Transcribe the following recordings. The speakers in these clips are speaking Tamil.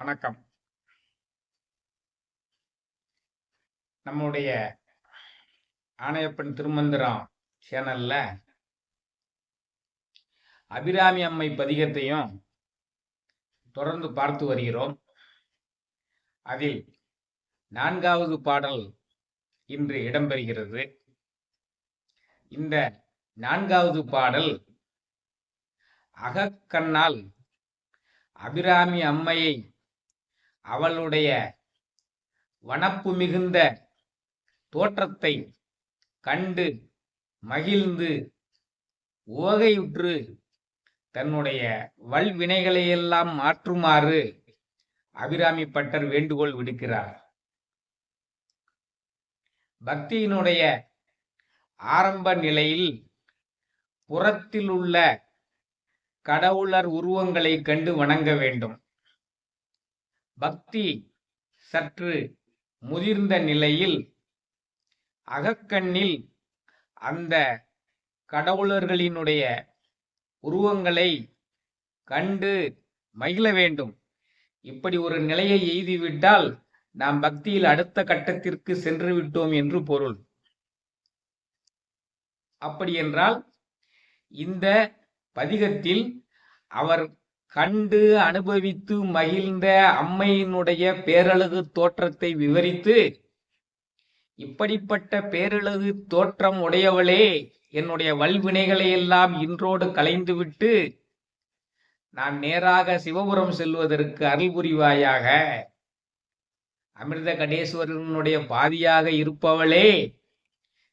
வணக்கம். நம்முடைய ஆணையப்பன் திருமந்திரம் சேனல்ல அபிராமி அம்மை பதிகத்தையும் தொடர்ந்து பார்த்து வருகிறோம். அதில் 4வது பாடல் இன்று இடம்பெறுகிறது. இந்த 4வது பாடல் அகக்கண்ணால் அபிராமி அம்மையை அவளுடைய வனப்பு மிகுந்த தோற்றத்தை கண்டு மகிழ்ந்து ஓகையுற்று தன்னுடைய வல்வினைகளையெல்லாம் மாற்றுமாறு அபிராமி பட்டர் வேண்டுகோள் விடுக்கிறார். பக்தியினுடைய ஆரம்ப நிலையில் புறத்தில் உள்ள கடவுளர் உருவங்களை கண்டு வணங்க வேண்டும். பக்தி சற்று முதிர்ந்த நிலையில் அகக்கண்ணில் அந்த கடவுளர்களினுடைய உருவங்களை கண்டு மகிழ வேண்டும். இப்படி ஒரு நிலையை எய்திவிட்டால் நாம் பக்தியில் அடுத்த கட்டத்திற்கு சென்று விட்டோம் என்று பொருள். அப்படி என்றால் இந்த பதிகத்தில் அவர் கண்டு அனுபவித்து மகிழ்ந்த அம்மையினுடைய பேரழகு தோற்றத்தை விவரித்து, இப்படிப்பட்ட பேரழகு தோற்றம் உடையவளே, என்னுடைய வல்வினைகளை எல்லாம் இன்றோடு களைந்துவிட்டு நான் நேராக சிவபுரம் செல்வதற்கு அருள் புரிவாயாக, அமிர்த கடேஸ்வரனுடைய பாதியாக இருப்பவளே,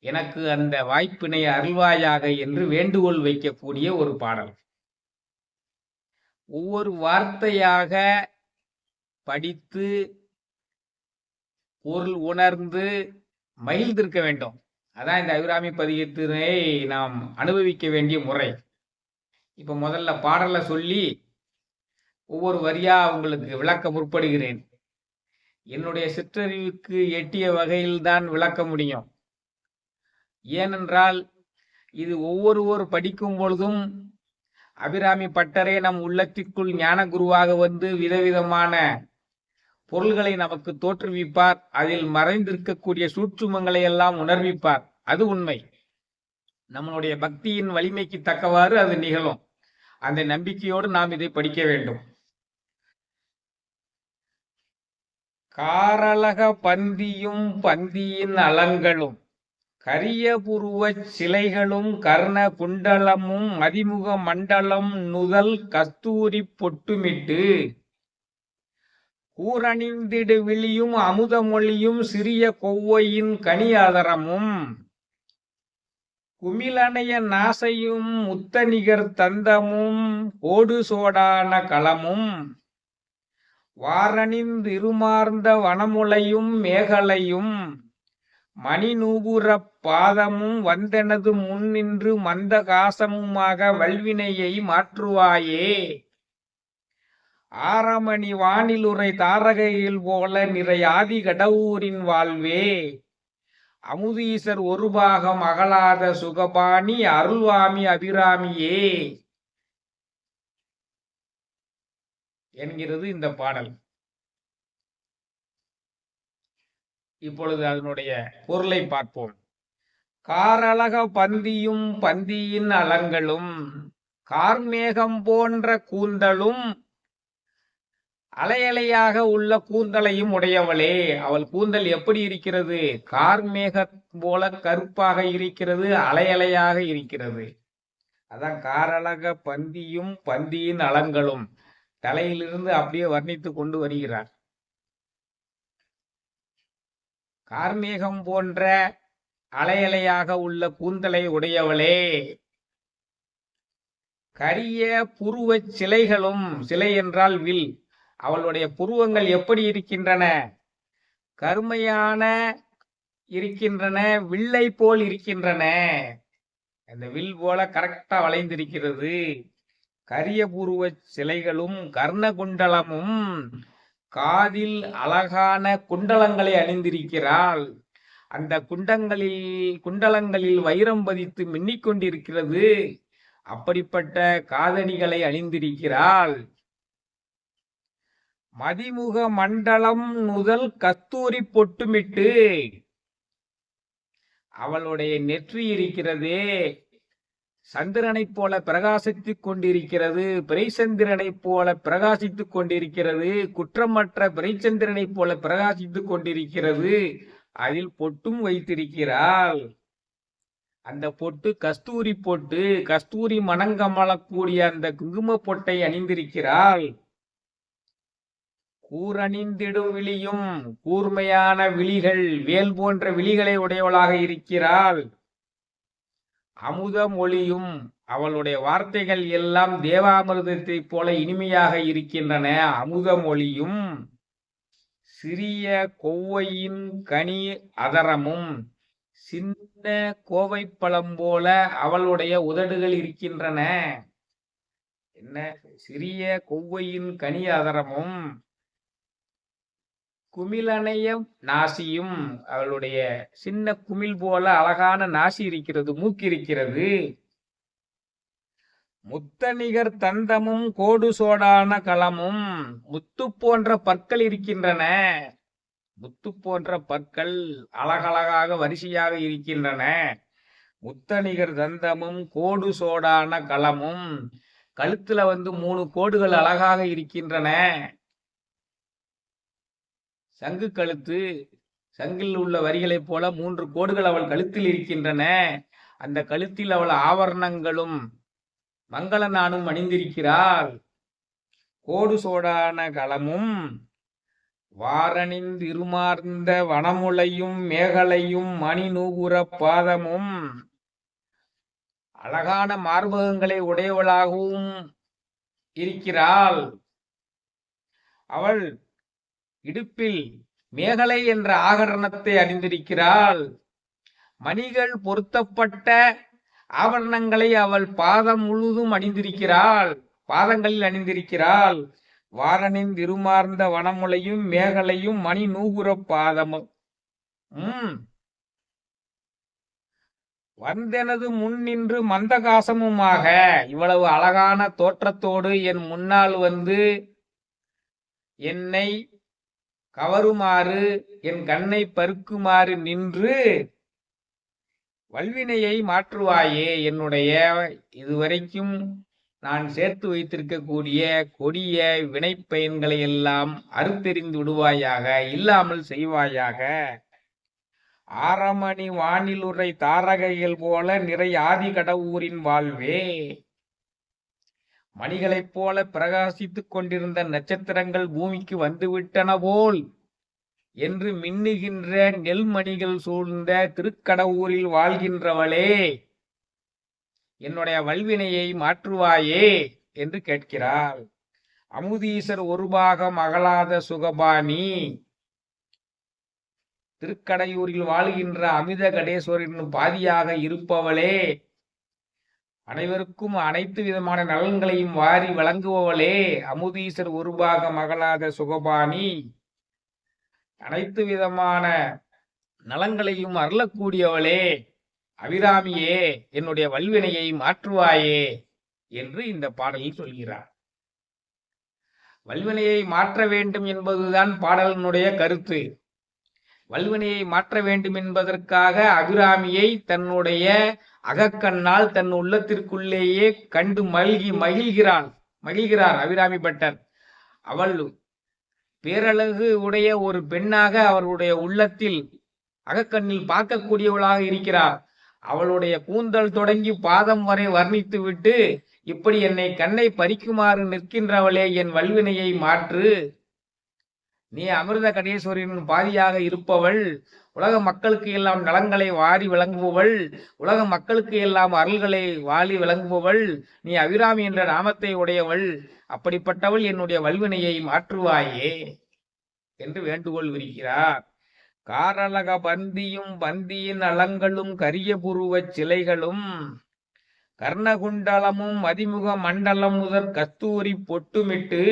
எனக்கு அந்த வாய்ப்பினை அருள்வாயாக என்று வேண்டுகோள் வைக்கக்கூடிய ஒரு பாடல். ஒவ்வொரு வார்த்தையாக படித்து பொருள் உணர்ந்து மகிழ்ந்திருக்க வேண்டும். அதான் இந்த அபிராமி பதிகத்தினை நாம் அனுபவிக்க வேண்டிய முறை. இப்ப முதல்ல பாடலை சொல்லி ஒவ்வொரு வரியா உங்களுக்கு விளக்க முற்படுகிறேன். என்னுடைய சிற்றறிவுக்கு எட்டிய வகையில்தான் விளக்க முடியும். ஏனென்றால் இது ஒவ்வொரு படிக்கும் பொழுதும் அபிராமி பட்டரே நம் உள்ளத்திற்குள் ஞான குருவாக வந்து விதவிதமான பொருள்களை நமக்கு தோற்றுவிப்பார். அதில் மறைந்திருக்கக்கூடிய சூட்சுமங்களை எல்லாம் உணர்விப்பார். அது உண்மை. நம்மளுடைய பக்தியின் வலிமைக்கு தக்கவாறு அது நிகழும். அந்த நம்பிக்கையோடு நாம் இதை படிக்க வேண்டும். காரளக பந்தியும் பந்தியின் அலங்களும் கரிய புருவச் சிலைகளும் கர்ண குண்டலமும் மதிமுக மண்டலம் நுதல் கஸ்தூரி பொட்டுமிட்டு கூரணிந்திடு விழியும் அமுதமொழியும் சிறிய கொவ்வையின் கனியாதரமும் குமிழனைய நாசையும் முத்தநிகர் தந்தமும் கோடு சோடான களமும் வாரணிந்து இருமார்ந்த வனமுலையும் மேகலையும் மணிநூபுர பாதமும் வந்தெனது முன்னின்று மந்த காசமுமாக வல்வினையை மாற்றுவாயே, ஆரமணி வானிலுரை தாரகையில் போல நிறை ஆதி கடவுரின் வாழ்வே, அமுதீசர் ஒரு பாகம் அகலாத சுகபாணி அருள்வாமி அபிராமியே என்கிறது இந்த பாடல். இப்பொழுது அதனுடைய பொருளை பார்ப்போம். காரளக பந்தியும் பந்தியின் அலங்களும் கார்மேகம் போன்ற கூந்தலும் அலையலையாக உள்ள கூந்தலையும் உடையவளே. அவள் கூந்தல் எப்படி இருக்கிறது? கார்மேக போல கருப்பாக இருக்கிறது, அலையலையாக இருக்கிறது. அதான் காரளக பந்தியும் பந்தியின் அலங்களும். தலையிலிருந்து அப்படியே வர்ணித்து கொண்டு வருகிறார். கார்மேகம் போன்ற அலையலையாக உள்ள கூந்தலை உடையவளே, கரிய புருவச் சிலைகளும், சிலை என்றால் வில், அவளுடைய புருவங்கள் எப்படி இருக்கின்றன? கருமையான இருக்கின்றன, வில்லை போல் இருக்கின்றன. அந்த வில் போல கரெக்டா வளைந்திருக்கிறது. கரிய புருவச் சிலைகளும் கர்ண குண்டலமும், காதில் அழகான குண்டலங்களை அணிந்திருக்கிறாள். அந்த குண்டலங்களில் வைரம் பதித்து மின்னிக்கொண்டிருக்கிறது. அப்படிப்பட்ட காதணிகளை அணிந்திருக்கிறாள். மதிமுக மண்டலம் முதல் கஸ்தூரி பொட்டுமிட்டு, அவளுடைய நெற்றி இருக்கிறதே சந்திரனைப் போல பிரகாசித்துக் கொண்டிருக்கிறது. பிறைச்சந்திரனைப் போல பிரகாசித்துக் கொண்டிருக்கிறது. குற்றமற்ற பிறைச்சந்திரனைப் போல பிரகாசித்துக் கொண்டிருக்கிறது. அதில் பொட்டும் வைத்திருக்கிறாள். அந்த பொட்டு கஸ்தூரி பொட்டு. கஸ்தூரி மணங்கமலக்கூடிய அந்த குங்கும பொட்டை அணிந்திருக்கிறாள். கூரணிந்திடும் விழியும், கூர்மையான விழிகள், வேல் போன்ற விழிகளை உடையவளாக இருக்கிறாள். அமுத மொழியும், அவளுடைய வார்த்தைகள் எல்லாம் தேவாமிர்தத்தைப் போல இனிமையாக இருக்கின்றன. அமுத மொழியும், சிறிய கொவ்வையின் கனி அதரமும், சின்ன கோவைப்பழம் போல அவளுடைய உதடுகள் இருக்கின்றன. என்ன? சிறிய கொவ்வையின் கனி அதரமும், குமிழனைய நாசியும், அவளுடைய சின்ன குமிழ் போல அழகான நாசி இருக்கிறது, மூக்கு இருக்கிறது. முத்தநிகர் தந்தமும் கோடு சோடான களமும், முத்து போன்ற பற்கள் இருக்கின்றன. முத்து போன்ற பற்கள் அழகழகாக வரிசையாக இருக்கின்றன. முத்தநிகர் தந்தமும் கோடு சோடான களமும், கழுத்துல 3 கோடுகள் அழகாக இருக்கின்றன. சங்கு கழுத்து, சங்கில் உள்ள வரிகளைப் போல 3 கோடுகள் அவள் கழுத்தில் இருக்கின்றன. அந்த கழுத்தில் அவள் ஆவரணங்களும் மங்கள நானும் அணிந்திருக்கிறாள். கோடு சோடான களமும், வாரணிந்து இருமார்ந்த வனமுலையும் மேகலையும் மணி நூபுர பாதமும், அழகான மார்பகங்களை உடையவளாகவும் இருக்கிறாள். அவள் இடுப்பில் மேகலை என்ற ஆகரணத்தை அணிந்திருக்கிறாள். மணிகள் பொருத்தப்பட்ட ஆபரணங்களை அவள் பாதம் முழுதும் அணிந்திருக்கிறாள், பாதங்களில் அணிந்திருக்கிறாள். வாரனின் திருமார்ந்த வனமுலையும் மேகலையும் மணி நூபுர பாதமும் வந்தெனது முன் நின்று மந்தகாசமுமாக, இவ்வளவு அழகான தோற்றத்தோடு என் முன்னால் என்னை கவருமாறு, என் கண்ணை பருக்குமாறு நின்று வல்வினையை மாற்றுவாயே. என்னுடைய இதுவரைக்கும் நான் சேர்த்து வைத்திருக்கக்கூடிய கொடிய வினைப்பயன்களை எல்லாம் அறுத்தெறிந்து விடுவாயாக, இல்லாமல் செய்வாயாக. ஆரமணி வானிலுரை தாரகைகள் போல நிறை ஆதி கடவுரின் வாழ்வே. மணிகளைப் போல பிரகாசித்துக் கொண்டிருந்த நட்சத்திரங்கள் பூமிக்கு வந்துவிட்டன போல் என்று மின்னுகின்ற நெல்மணிகள் சூழ்ந்த திருக்கடவுரில் வாழ்கின்றவளே, என்னுடைய வல்வினையை மாற்றுவாயே என்று கேட்கிறாள். அமுதீசர் ஒரு பாகம் அகலாத சுகபாணி, திருக்கடையூரில் வாழ்கின்ற அமித கடேஸ்வரின் பாதியாக இருப்பவளே, அனைவருக்கும் அனைத்து விதமான நலன்களையும் வாரி வழங்குபவளே, அமுதீசர் ஒரு பாகம் அகலாத சுகபாணி, அனைத்து விதமான நலன்களையும் அருளக்கூடியவளே, அபிராமியே, என்னுடைய வல்வினையை மாற்றுவாயே என்று இந்த பாடலில் சொல்கிறார். வல்வினையை மாற்ற வேண்டும் என்பதுதான் பாடலினுடைய கருத்து. வல்வினையை மாற்ற வேண்டும் என்பதற்காக அபிராமியை தன்னுடைய அகக்கண்ணால் தன் உள்ளத்திற்குள்ளேயே கண்டு மகிழ்கிறார் அபிராமி பட்டர். அவள் பேரழகு உடைய ஒரு பெண்ணாக அவருடைய உள்ளத்தில் அகக்கண்ணில் பார்க்கக்கூடியவளாக இருக்கிறார். அவளுடைய கூந்தல் தொடங்கி பாதம் வரை வர்ணித்து விட்டு, இப்படி என்னை கண்ணை பறிக்குமாறு நிற்கின்றவளே, என் வல்வினையை மாற்று. நீ அமிர்த கடேஸ்வரின் பாதியாக இருப்பவள், உலக மக்களுக்கு எல்லாம் நலன்களை வாரி விளங்குபவள், உலக மக்களுக்கு எல்லாம் அருள்களை வாரி விளங்குபவள், நீ அபிராமி என்ற நாமத்தை உடையவள். அப்படிப்பட்டவள் என்னுடைய வல்வினையை மாற்றுவாயே என்று வேண்டுகோள் விரிக்கிறார். காரலக பந்தியும் பந்தியின் அலங்களும் கரிய புருவச் சிலைகளும் கர்ணகுண்டலமும் மதிமுக மண்டலம் முதற் கஸ்தூரி பொட்டுமிட்டு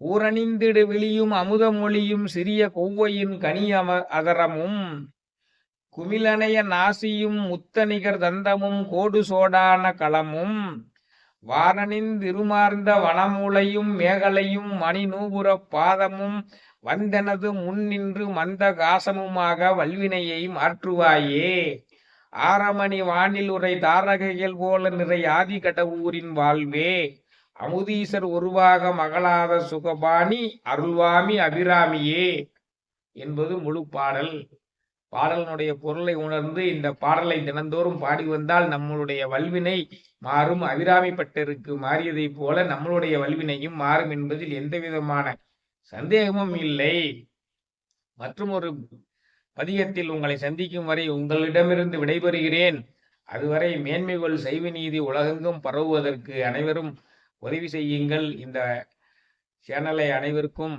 ஊரணிந்திடு விழியும் அமுதமொழியும் சிறிய கொவ்வையின் கனி அதரமும் குமிழனைய நாசியும் முத்தநிகர் தந்தமும் கோடு சோடான களமும் வாரனின் திருமார்ந்த வனமூலையும் மேகலையும் மணி நூபுர பாதமும் வந்தெனது முன்னின்று மந்த காசமுமாக வல்வினையை மாற்றுவாயே. ஆரமணி வானில் உரை தாரகைகள் போல நிறை ஆதி கடவுரின் வாழ்வே. அமுதீசர் உருவாக மகளாத சுகபாணி அருள்வாமி அபிராமியே என்பது முழு பாடல். பாடலினுடைய பொருளை உணர்ந்து இந்த பாடலை தினந்தோறும் பாடி வந்தால் நம்மளுடைய வல்வினை மாறும். அபிராமி பட்டருக்கு மாறியதை போல நம்மளுடைய வல்வினையும் மாறும் என்பதில் எந்த விதமான சந்தேகமும் இல்லை. மற்றும் ஒரு பதிகத்தில் உங்களை சந்திக்கும் வரை உங்களிடமிருந்து விடைபெறுகிறேன். அதுவரை மேன்மைகொள் சைவ நீதி உலகெங்கும் பரவுவதற்கு அனைவரும் உதவி செய்யுங்கள். இந்த சேனலை அனைவருக்கும்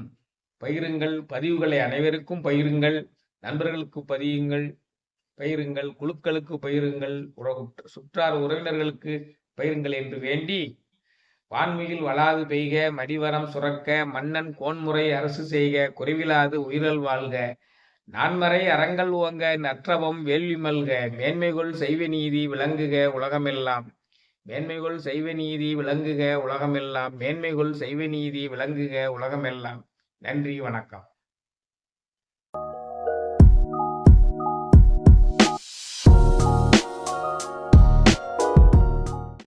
பகிருங்கள், பதிவுகளை அனைவருக்கும் பகிருங்கள், நண்பர்களுக்கு பகிருங்கள், குழுக்களுக்கு பகிருங்கள், சுற்றார் உறவினர்களுக்கு பகிருங்கள் என்று வேண்டி, வான்மையில் வளாது பெய்க, மடிவரம் சுரக்க, மன்னன் கோன்முறை அரசு செய்க, குறைவிலாது உயிரல் வாழ்க, நான்மறை அறங்கள் ஓங்க, நற்றவம் வேள்வி மல்க, மேன்மைகொள் செய்வ நீதி விளங்குக உலகமெல்லாம். மேன்மைகொள் செய்வ நீதி விளங்குக உலகமெல்லாம். மேன்மைகொள் செய்வ நீதி விளங்குக உலகமெல்லாம். நன்றி, வணக்கம்.